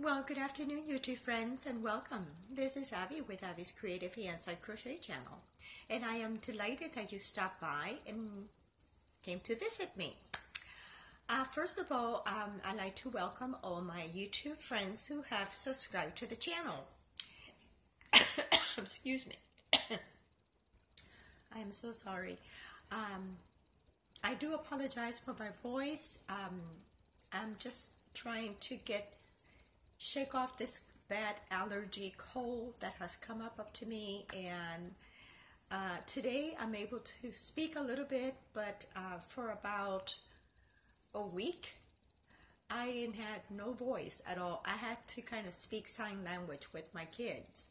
Well, good afternoon, YouTube friends, and welcome. This is Avi with Avi's Creative Hands-On Crochet channel, and I am delighted that you stopped by and came to visit me. First of all, I'd like to welcome all my YouTube friends who have subscribed to the channel. Excuse me. I am so sorry. I do apologize for my voice. I'm just trying to shake off this bad allergy cold that has come up to me, and today I'm able to speak a little bit, but for about a week I didn't have no voice at all. I had to kind of speak sign language with my kids,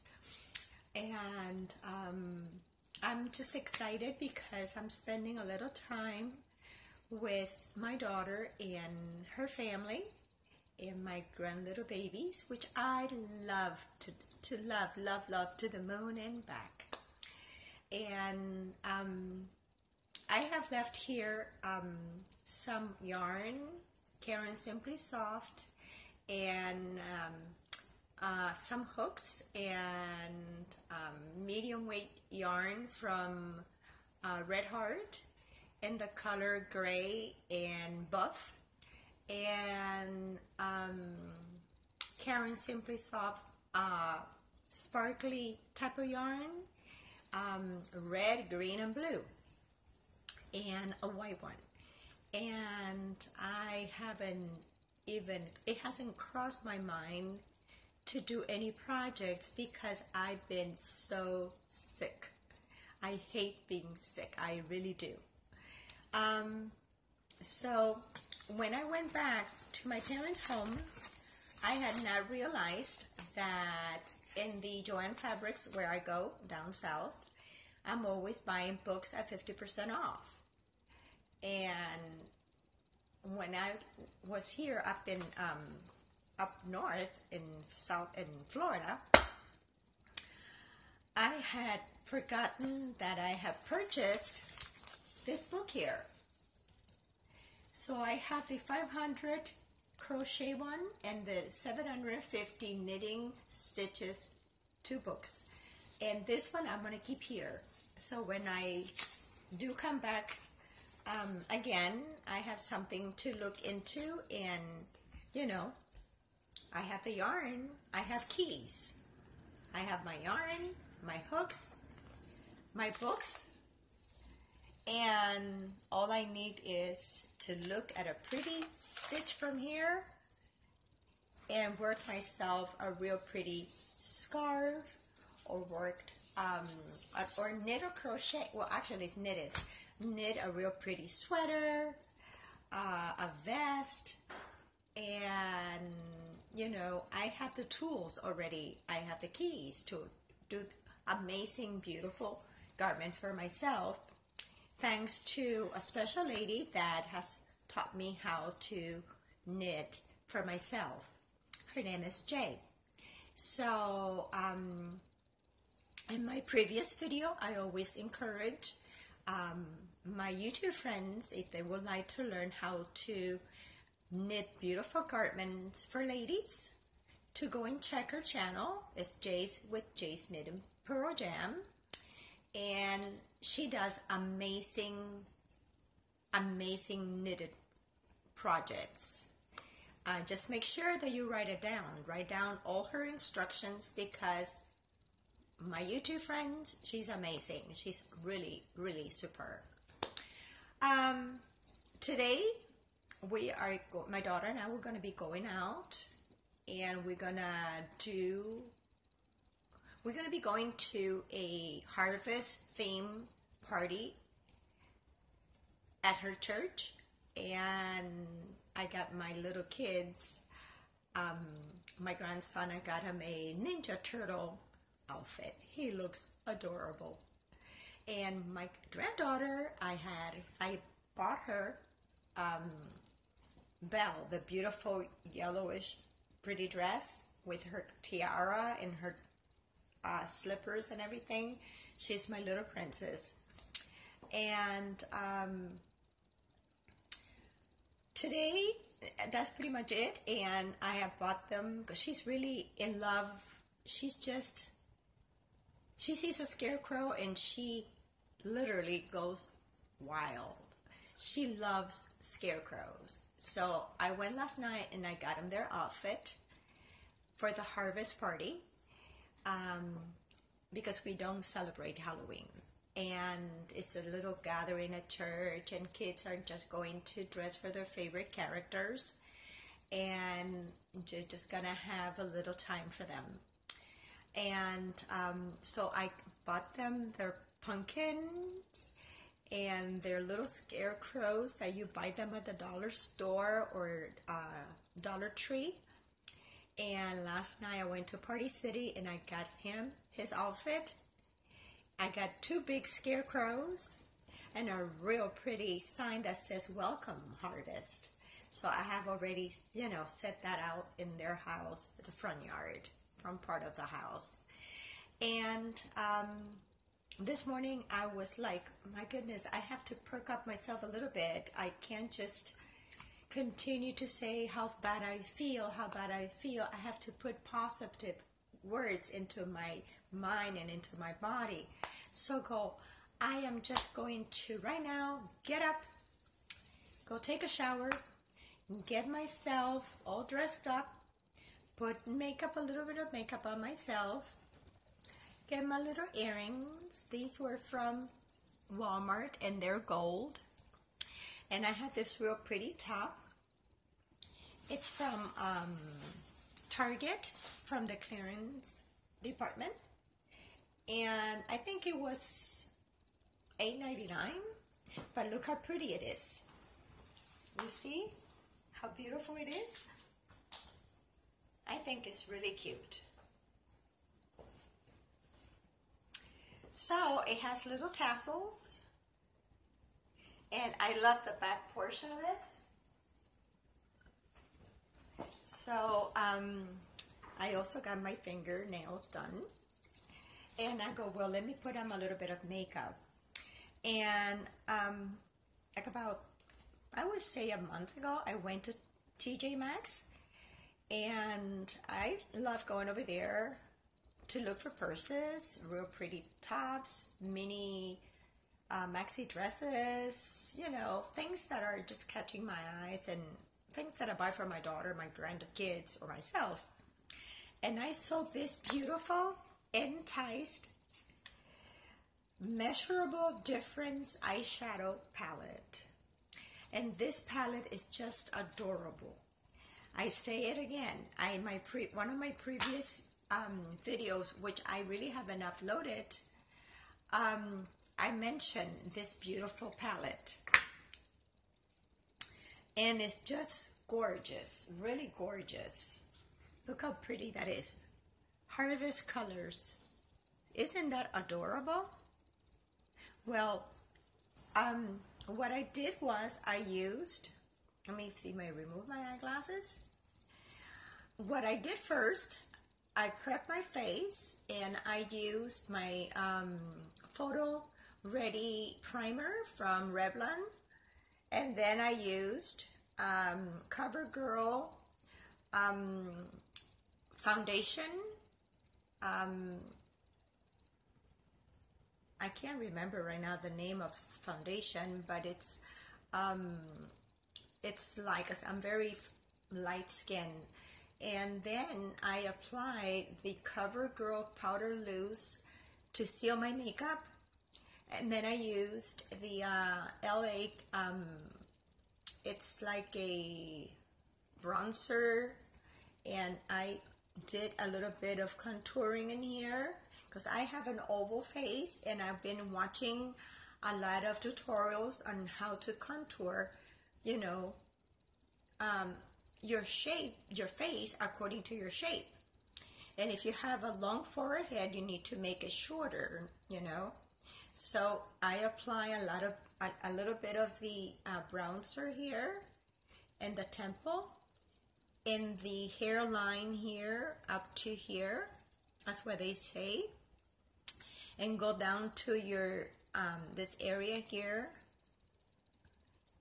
and I'm just excited because I'm spending a little time with my daughter and her family and my grand little babies, which I love to love to the moon and back. And I have left here some yarn, Karen Simply Soft, and some hooks and medium weight yarn from Red Heart in the color gray and buff, and Karen Simply Soft sparkly type of yarn, red, green, and blue, and a white one. And it hasn't crossed my mind to do any projects because I've been so sick. I hate being sick, I really do. So when I went back to my parents' home, I had not realized that in the Joann Fabrics where I go down south, I'm always buying books at 50% off. And when I was here up north in Florida, I had forgotten that I have purchased this book here. So I have the 500 crochet one and the 750 knitting stitches, 2 books. And this one I'm going to keep here. So when I do come back again, I have something to look into, and you know, I have the yarn, I have keys. I have my yarn, my hooks, my books, and all I need is to look at a pretty stitch from here and work myself a real pretty scarf, or or knit or crochet. Well, actually it's knitted. Knit a real pretty sweater, a vest, and you know, I have the tools already. I have the keys to do amazing, beautiful garment for myself, thanks to a special lady that has taught me how to knit for myself. Her name is Jay. So in my previous video, I always encourage my YouTube friends, if they would like to learn how to knit beautiful garments for ladies, to go and check her channel. It's Jay's with Jay's Knit and Pearl Jam, and she does amazing knitted projects. Just make sure that you write it down. Write down all her instructions, because my YouTube friend, she's amazing. She's really, really superb. Today my daughter and I, we're going to be going out, and we're going to be going to a harvest theme party at her church. And I got my little kids, my grandson, I got him a Ninja Turtle outfit. He looks adorable. And my granddaughter, I bought her Belle, the beautiful yellowish pretty dress with her tiara and her slippers and everything. She's my little princess. And today that's pretty much it. And I have bought them because she's really in love. She sees a scarecrow and she literally goes wild. She loves scarecrows. So I went last night and I got them their outfit for the harvest party, because we don't celebrate Halloween. And it's a little gathering at church, and kids are just going to dress for their favorite characters, and just gonna have a little time for them. And so I bought them their pumpkins and their little scarecrows that you buy them at the dollar store or Dollar Tree. And last night I went to Party City and I got him his outfit. I got 2 big scarecrows and a real pretty sign that says "Welcome Harvest." So I have already, set that out in their house, the front yard, from part of the house. And this morning I was like, my goodness, I have to perk up myself a little bit. I can't just continue to say how bad I feel, how bad I feel. I have to put positive words into my mind and into my body. So I am just going to right now get up, go take a shower, get myself all dressed up, put makeup, a little bit of makeup on myself, get my little earrings. These were from Walmart and they're gold. And I have this real pretty top. It's from Target, from the clearance department. And I think it was $8.99, but look how pretty it is. You see how beautiful it is? I think it's really cute. So it has little tassels, and I love the back portion of it. So I also got my fingernails done, and I go, well, let me put on a little bit of makeup. And like about, I would say a month ago, I went to TJ Maxx, and I love going over there to look for purses, real pretty tops, mini maxi dresses, things that are just catching my eyes, and things that I buy for my daughter, my grandkids, or myself. And I saw this beautiful Enticed Measurable Difference eyeshadow palette. And this palette is just adorable. I say it again. One of my previous videos, which I really haven't uploaded, I mentioned this beautiful palette. And it's just gorgeous, really gorgeous. Look how pretty that is. Harvest colors. Isn't that adorable? Well, what I did was I used, let me see, may I remove my eyeglasses? What I did first, I prepped my face and I used my Photo Ready primer from Revlon, and then I used CoverGirl foundation. I can't remember right now the name of foundation, but it's like, I'm very light skin. And then I applied the CoverGirl Powder Loose to seal my makeup. And then I used the LA, it's like a bronzer, and I did a little bit of contouring in here because I have an oval face, and I've been watching a lot of tutorials on how to contour, your shape, your face according to your shape. And if you have a long forehead, you need to make it shorter, So I apply a little bit of the bronzer here in the temple, in the hairline here up to here. That's where they say. And go down to your this area here,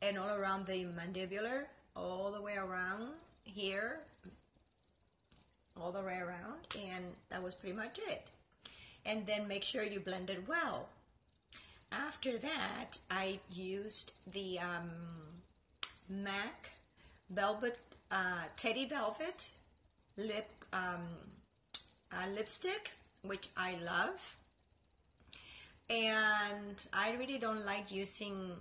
and all around the mandibular, all the way around. all the way around, and that was pretty much it. And then make sure you blend it well. After that, I used the MAC Velvet Teddy Velvet lipstick, which I love. And I really don't like using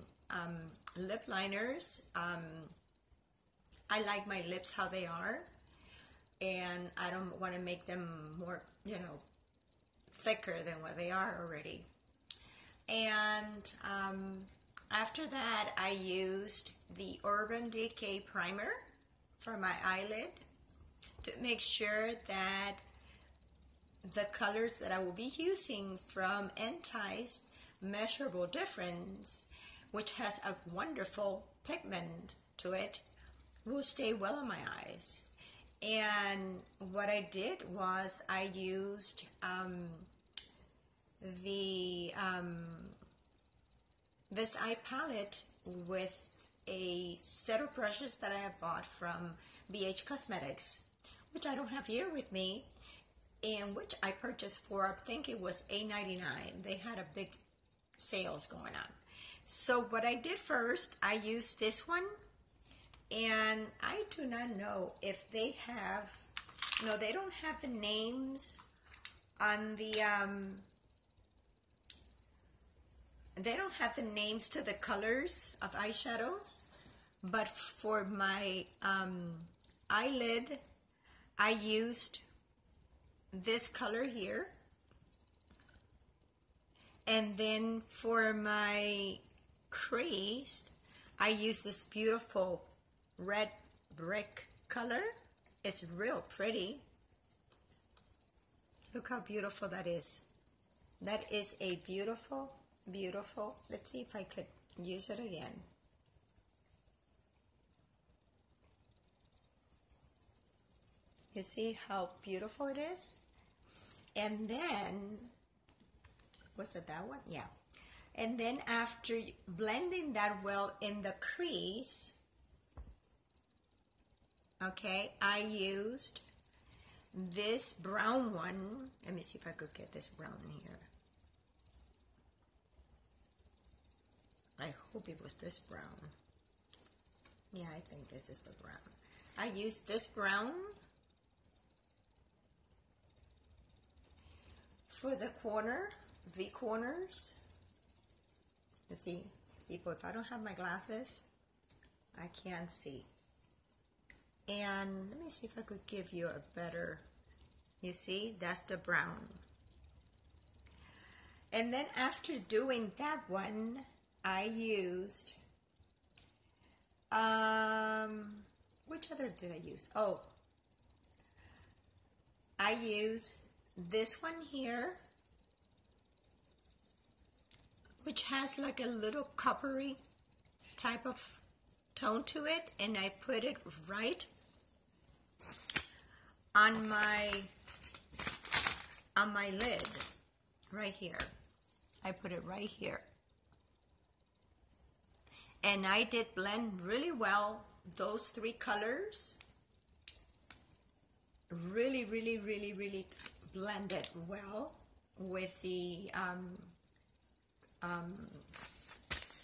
lip liners. I like my lips how they are, and I don't want to make them more, thicker than what they are already. And after that, I used the Urban Decay primer for my eyelid to make sure that the colors that I will be using from Enticed Measurable Difference, which has a wonderful pigment to it, will stay well on my eyes. And what I did was I used this eye palette with a set of brushes that I have bought from BH Cosmetics, which I don't have here with me, and which I purchased for, I think it was $8.99. They had a big sales going on. So what I did first, I used this one, and I do not know if they have, no, they don't have the names on the, they don't have the names to the colors of eyeshadows, but for my eyelid, I used this color here, and then for my crease, I use this beautiful red brick color. It's real pretty. Look how beautiful that is. That is a beautiful, beautiful. Let's see if I could use it again. You see how beautiful it is? And then, was it that one? Yeah. And then after blending that well in the crease, okay, I used this brown one. Let me see if I could get this brown here. I hope it was this brown. Yeah, I think this is the brown. I used this brown for the corner, V corners. You see, people, if I don't have my glasses, I can't see. And let me see if I could give you a better, you see, that's the brown. And then after doing that one, I used, which other did I use? Oh, I used this one here, which has like a little coppery type of tone to it, and I put it right on my lid, right here. I put it right here. And I did blend really well those three colors. Really, really, really, really blended well with the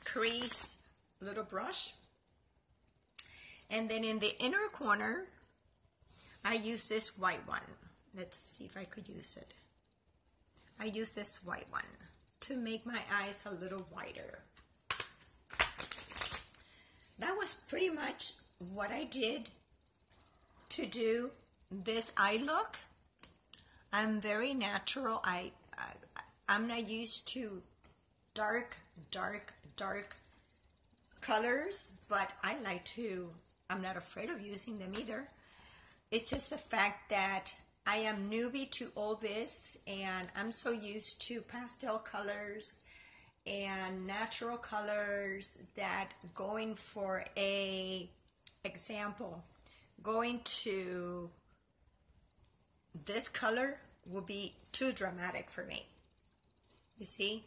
crease little brush. And then in the inner corner, I use this white one. Let's see if I could use it. I use this white one to make my eyes a little whiter. That was pretty much what I did to do this eye look. I'm very natural. I'm not used to dark colors, but I like to, I'm not afraid of using them either. It's just the fact that I am newbie to all this, and I'm so used to pastel colors and natural colors that going for a example, going to this color will be too dramatic for me. You see?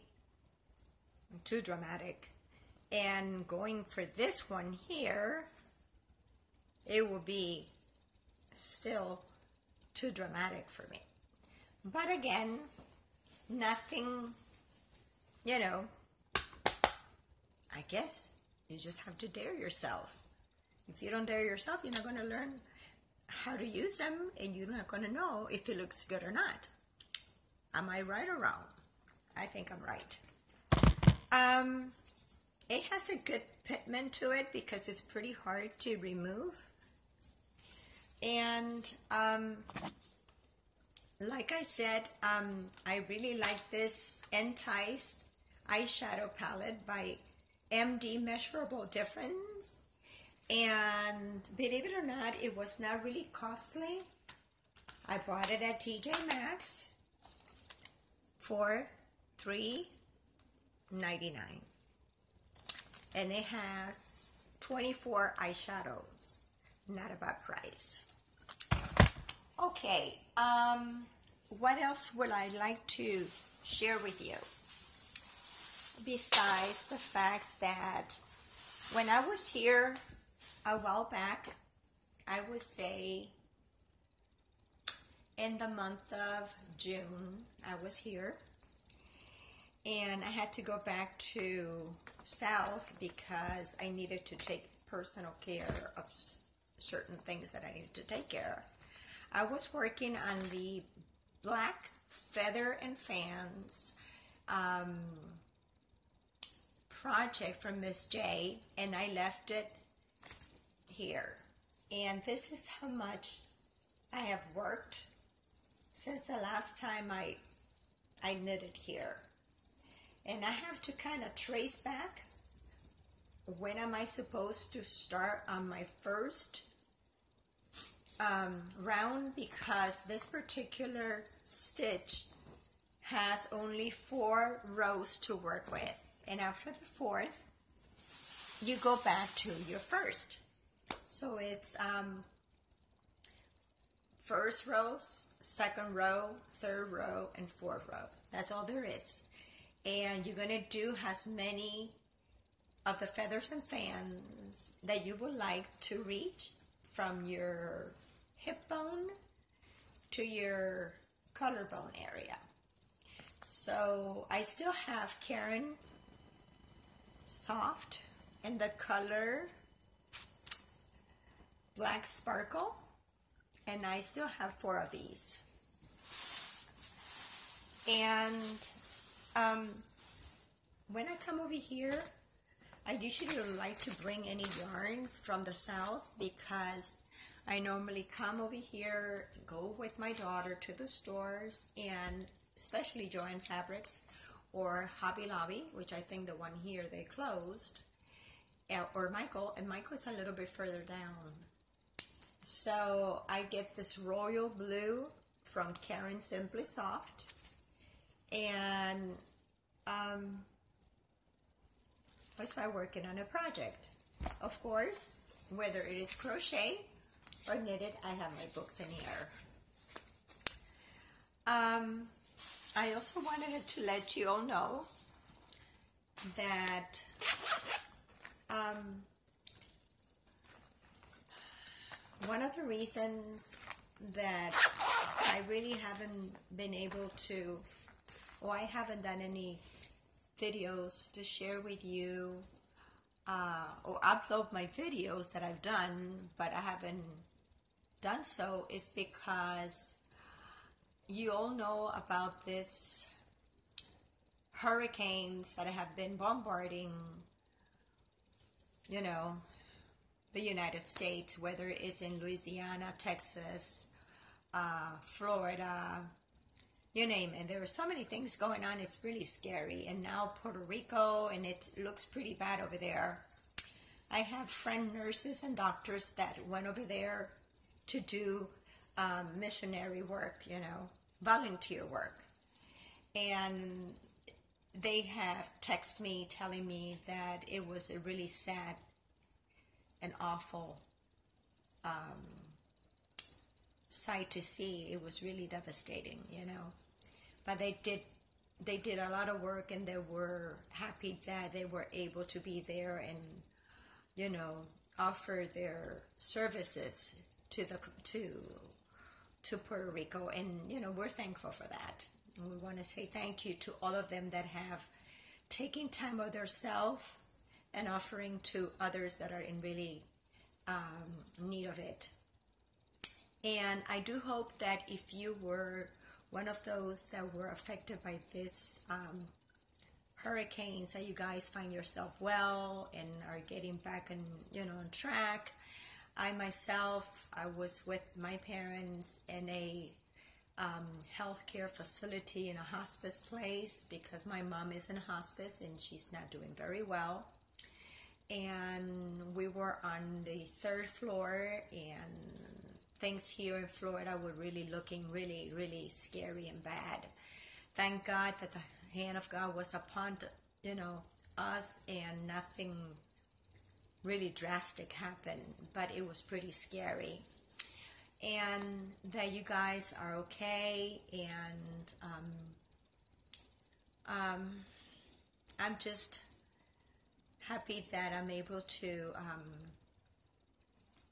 Too dramatic. And going for this one here, it will be still too dramatic for me. But again, nothing, you know, I guess you just have to dare yourself. If you don't dare yourself, you're not going to learn how to use them, and you're not going to know if it looks good or not. Am I right or wrong? I think I'm right. It has a good pigment to it because it's pretty hard to remove. And like I said, I really like this Enticed Eyeshadow palette by MD Measurable Difference. And believe it or not, it was not really costly. I bought it at TJ Maxx for $3.99. And it has 24 eyeshadows. Not a bad price. Okay, what else would I like to share with you? Besides the fact that when I was here a while back, I would say in the month of June, I was here. And I had to go back to South because I needed to take personal care of certain things that I needed to take care of. I was working on the Black Feather and Fans project from Miss J, and I left it here. And this is how much I have worked since the last time I knitted here. And I have to kind of trace back when am I supposed to start on my first round, because this particular stitch has only 4 rows to work with, and after the 4th you go back to your first. So it's first row, second row, third row, and fourth row. That's all there is. And you're gonna do as many of the feathers and fans that you would like to reach from your hip bone to your collarbone area. So I still have Karen Soft in the color Black Sparkle, and I still have 4 of these. And when I come over here, I usually don't like to bring any yarn from the South because I normally come over here, go with my daughter to the stores, and especially Joann Fabrics or Hobby Lobby, which I think the one here they closed, or Michael, and Michael's a little bit further down. So I get this royal blue from Karen Simply Soft, and I start working on a project. Of course, whether it is crochet or knitted, I have my books in here. I also wanted to let you all know that one of the reasons that I really haven't been able to, or I haven't done any videos to share with you or upload my videos that I've done, but I haven't done so, is because you all know about this hurricanes that have been bombarding, you know, the United States, whether it's in Louisiana, Texas, Florida, you name it. There are so many things going on. It's really scary. And now Puerto Rico, and it looks pretty bad over there. I have friend nurses and doctors that went over there to do missionary work, you know, volunteer work. And they have texted me telling me that it was a really sad and awful sight to see. It was really devastating, you know. But they did a lot of work, and they were happy that they were able to be there and, you know, offer their services to to Puerto Rico, and we're thankful for that. And we want to say thank you to all of them that have taken time of their self and offering to others that are in really need of it. And I do hope that if you were one of those that were affected by this hurricanes, that you guys find yourself well and are getting back on track. I myself, I was with my parents in a healthcare facility in a hospice place because my mom is in hospice and she's not doing very well. And we were on the 3rd floor, and things here in Florida were really looking really scary and bad. Thank God that the hand of God was upon us, and nothing really drastic happened, but it was pretty scary. And that you guys are okay, and I'm just happy that I'm able to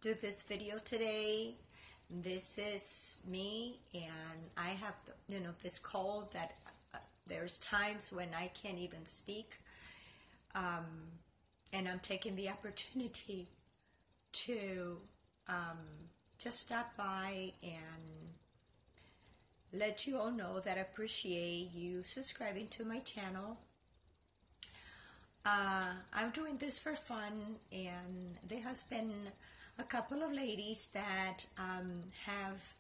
do this video today. This is me, and I have this cold that there's times when I can't even speak, and I'm taking the opportunity to just stop by and let you all know that I appreciate you subscribing to my channel. I'm doing this for fun, and there has been a couple of ladies that have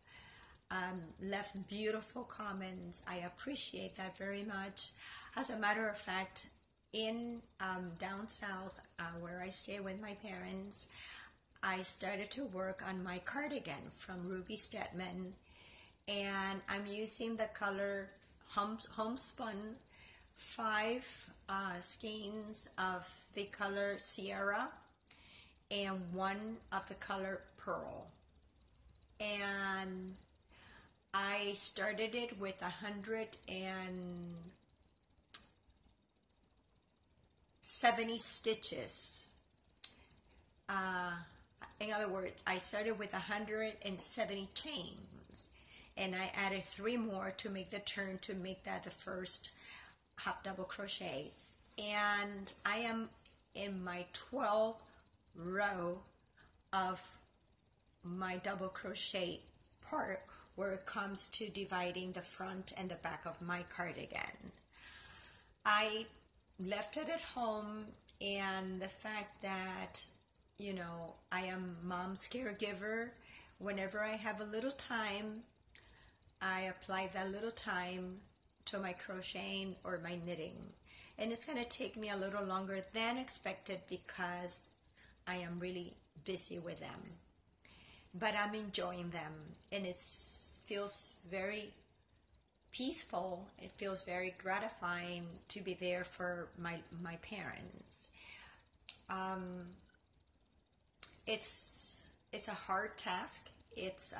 left beautiful comments. I appreciate that very much. As a matter of fact, in down south where I stay with my parents, I started to work on my cardigan from Ruby Stedman, and I'm using the color homespun 5 skeins of the color Sierra and 1 of the color Pearl. And I started it with 170 stitches. In other words, I started with 170 chains, and I added 3 more to make the turn, to make that the first half double crochet. And I am in my 12th row of my double crochet part, where it comes to dividing the front and the back of my cardigan. I left it at home, and the fact that I am mom's caregiver, whenever I have a little time, I apply that little time to my crocheting or my knitting. And it's going to take me a little longer than expected because I am really busy with them. But I'm enjoying them, and it feels very peaceful. It feels very gratifying to be there for my parents. It's a hard task. It's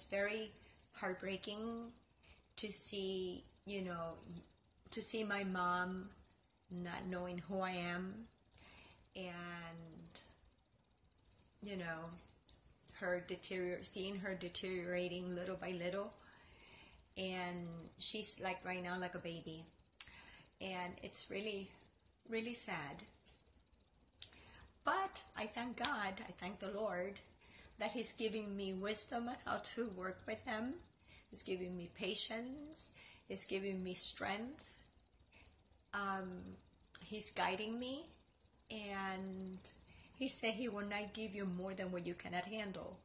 very heartbreaking to see to see my mom not knowing who I am, and seeing her deteriorating little by little, and she's like right now like a baby, and it's really sad. But I thank God, I thank the Lord that He's giving me wisdom on how to work with them. He's giving me patience. He's giving me strength. He's guiding me, and He said He will not give you more than what you cannot handle.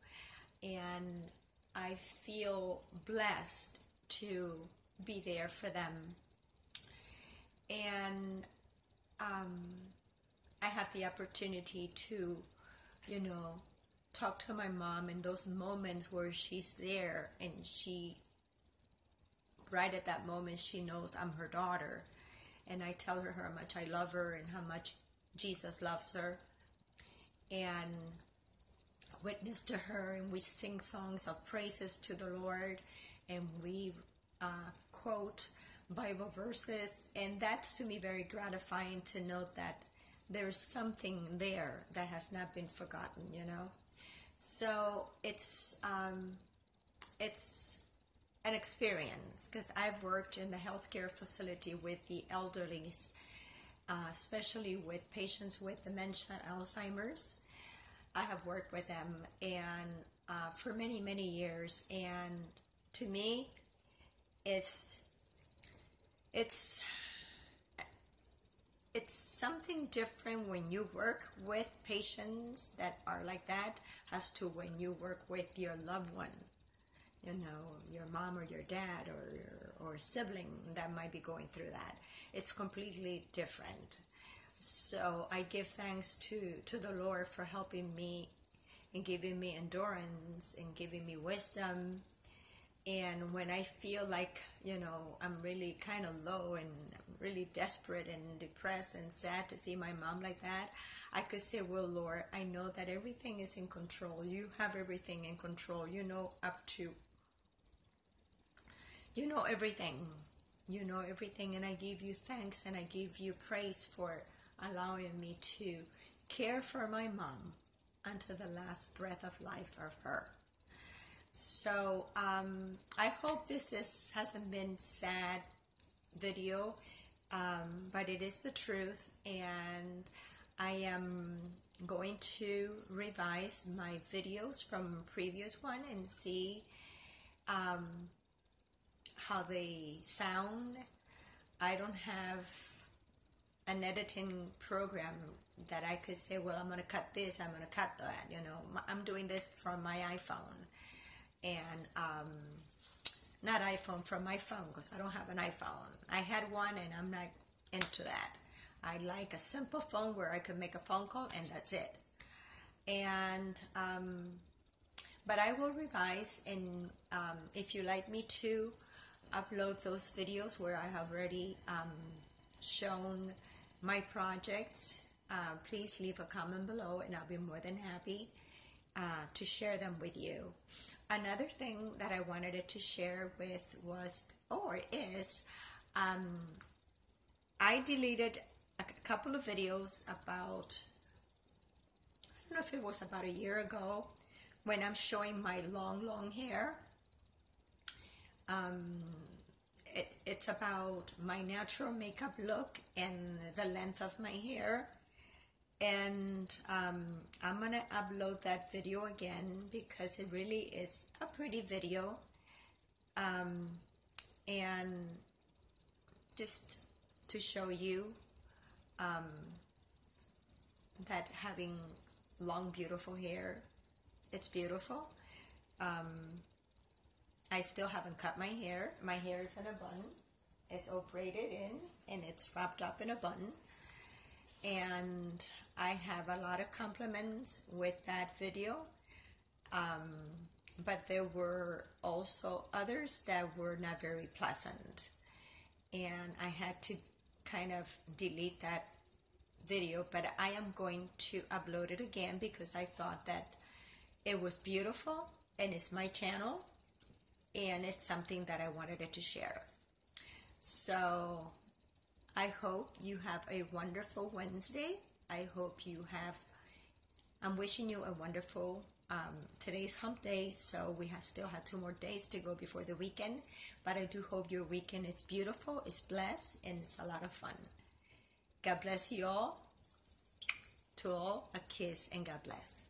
And I feel blessed to be there for them. And I have the opportunity to, talk to my mom in those moments where she's there, and right at that moment, she knows I'm her daughter. And I tell her how much I love her and how much Jesus loves her, and witness to her, and we sing songs of praises to the Lord, and we quote Bible verses, and that's to me very gratifying to know that there's something there that has not been forgotten, So it's it's an experience, because I've worked in the healthcare facility with the elderly, especially with patients with dementia, Alzheimer's. I have worked with them and for many, many years, and to me, it's something different when you work with patients that are like that as to when you work with your loved one, you know, your mom or your dad or sibling that might be going through that. It's completely different. So I give thanks to the Lord for helping me and giving me endurance and giving me wisdom. And when I feel like, you know, I'm really kind of low and really desperate and depressed and sad to see my mom like that, I could say, well, Lord, I know that everything is in control. You have everything in control. You know everything. You know everything, and I give you thanks and I give you praise for allowing me to care for my mom until the last breath of life of her. So I hope this hasn't been sad video, but it is the truth, and I am going to revise my videos from previous one and see how they sound. I don't have an editing program that I could say, well, I'm going to cut this, I'm going to cut that, you know. I'm doing this from my iPhone. And not iPhone, from my phone, because I don't have an iPhone. I had one and I'm not into that. I like a simple phone where I can make a phone call and that's it. And but I will revise, and if you like me to upload those videos where I have already shown my projects, please leave a comment below and I'll be more than happy to share them with you. Another thing that I wanted to share with is I deleted a couple of videos about, I don't know if it was about a year ago, when I'm showing my long hair. It's about my natural makeup look and the length of my hair. And I'm gonna upload that video again because it really is a pretty video, and just to show you that having long beautiful hair, it's beautiful. I still haven't cut my hair. My hair is in a bun. It's all braided in and it's wrapped up in a bun. And I have a lot of compliments with that video, but there were also others that were not very pleasant, and I had to kind of delete that video, but I am going to upload it again because I thought that it was beautiful and it's my channel and it's something that I wanted it to share. So I hope you have a wonderful Wednesday. I hope you have, I'm wishing you a wonderful, today's hump day, so we still have 2 more days to go before the weekend, but I do hope your weekend is beautiful, it's blessed, and it's a lot of fun. God bless you all. To all, a kiss and God bless.